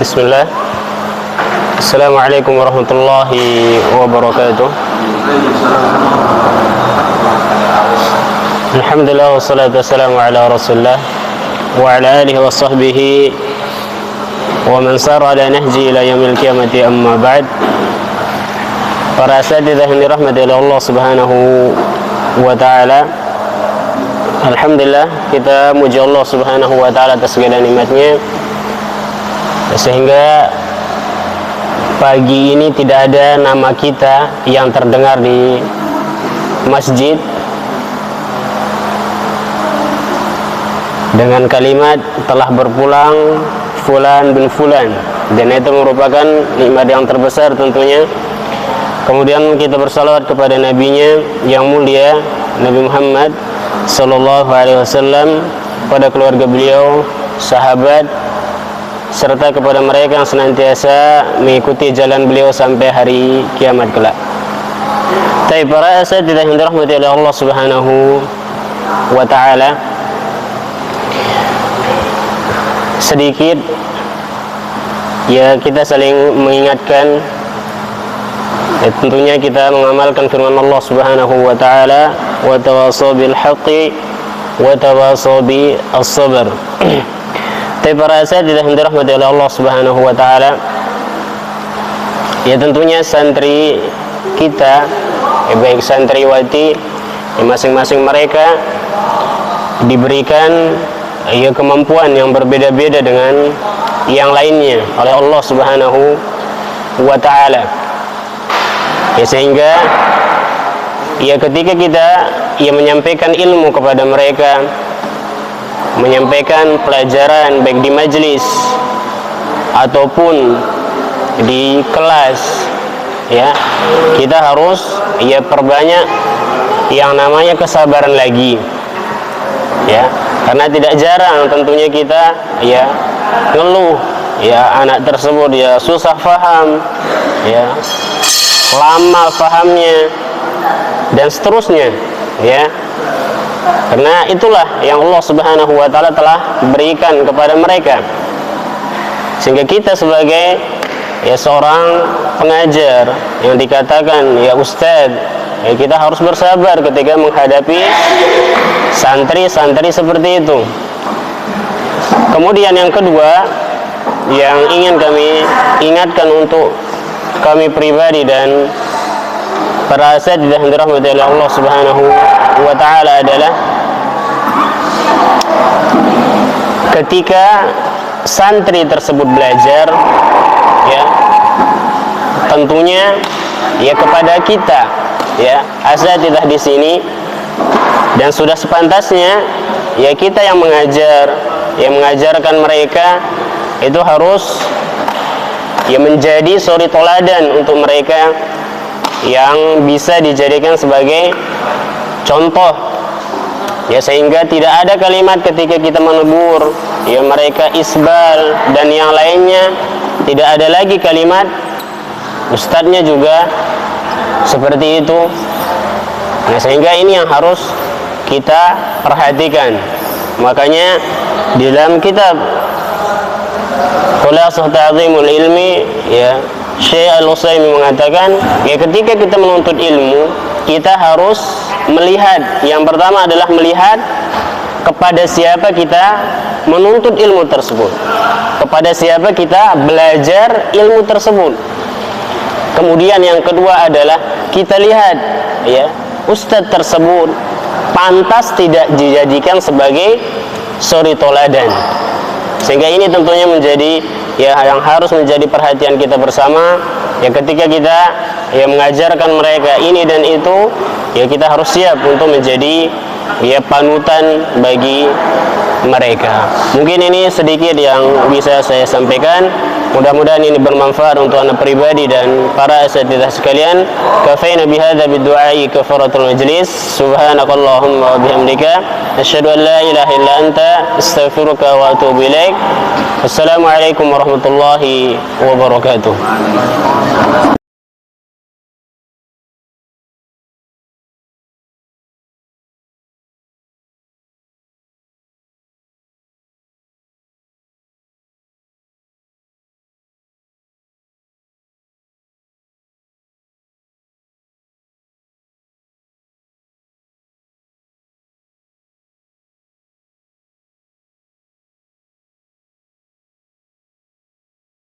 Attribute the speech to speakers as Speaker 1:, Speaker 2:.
Speaker 1: Bismillah. Assalamualaikum warahmatullahi wabarakatuh. Alhamdulillah wassalatu wassalamu ala Rasulillah wa ala alihi wa sahbihi wa man sara ala nahji ila yaumil qiyamati, amma ba'd. Para asatidzah yang dirahmati oleh Allah Subhanahu wa taala, alhamdulillah kita muji Allah Subhanahu wa taala atas segala nikmatnya, sehingga pagi ini tidak ada nama kita yang terdengar di masjid dengan kalimat telah berpulang fulan bin fulan, dan itu merupakan nikmat yang terbesar tentunya. Kemudian kita bersalawat kepada nabinya yang mulia Nabi Muhammad sallallahu alaihi wasallam, pada keluarga beliau, sahabat, serta kepada mereka yang senantiasa mengikuti jalan beliau sampai hari kiamat kelak. Tapi para asatidzah yang dirahmati oleh Allah Subhanahu wa taala, sedikit ya kita saling mengingatkan. Tentunya kita mengamalkan firman Allah Subhanahu wa taala, wa tawassaw bil haqqi wa tawassaw bis sabr. Tapi para asatidzah yang dirahmati oleh Allah Subhanahu wa taala, ya tentunya santri kita, baik santriwati, masing-masing mereka diberikan ya kemampuan yang berbeda-beda dengan yang lainnya oleh Allah Subhanahu wa taala. Ya sehingga ya ketika kita ya menyampaikan ilmu kepada mereka, menyampaikan pelajaran baik di majelis ataupun di kelas, ya kita harus ya perbanyak yang namanya kesabaran lagi, ya karena tidak jarang tentunya kita ya ngeluh ya anak tersebut ya susah paham, ya lama pahamnya, dan seterusnya, ya karena itulah yang Allah Subhanahu wa taala telah berikan kepada mereka, sehingga kita sebagai ya seorang pengajar yang dikatakan ya ustadz, ya kita harus bersabar ketika menghadapi santri-santri seperti itu. Kemudian yang kedua yang ingin kami ingatkan untuk kami pribadi dan para asatidzah yang dirahmati oleh Allah Subhanahu wa taala adalah ketika santri tersebut belajar, ya tentunya ya kepada kita ya asatidzah di sini, dan sudah sepantasnya ya kita yang mengajar, yang mengajarkan mereka itu harus ya menjadi suri toladan untuk mereka yang bisa dijadikan sebagai contoh, ya sehingga tidak ada kalimat ketika kita menegur ya mereka isbal dan yang lainnya, tidak ada lagi kalimat ustadznya juga seperti itu. Nah, sehingga ini yang harus kita perhatikan. Makanya di dalam kitab Khulasah Ta'zimul Ilmi, ya Syekh Al-Utsaimin mengatakan ya ketika kita menuntut ilmu, kita harus melihat, yang pertama adalah melihat kepada siapa kita menuntut ilmu tersebut, kepada siapa kita belajar ilmu tersebut. Kemudian yang kedua adalah kita lihat ya ustadz tersebut pantas tidak dijadikan sebagai suri toladan, sehingga ini tentunya menjadi ya yang harus menjadi perhatian kita bersama. Ya ketika kita ya mengajarkan mereka ini dan itu, ya kita harus siap untuk menjadi ya panutan bagi mereka. Mungkin ini sedikit yang bisa saya sampaikan. Mudah-mudahan ini bermanfaat untuk anak pribadi dan para asatidzah sekalian. Kafaina bihadza bidu'ai kafaratul majlis. Subhanakallahumma wa bihamdika asyhadu an la ilaha illa anta astaghfiruka wa atubu ilaik. Wassalamualaikum warahmatullahi wabarakatuh.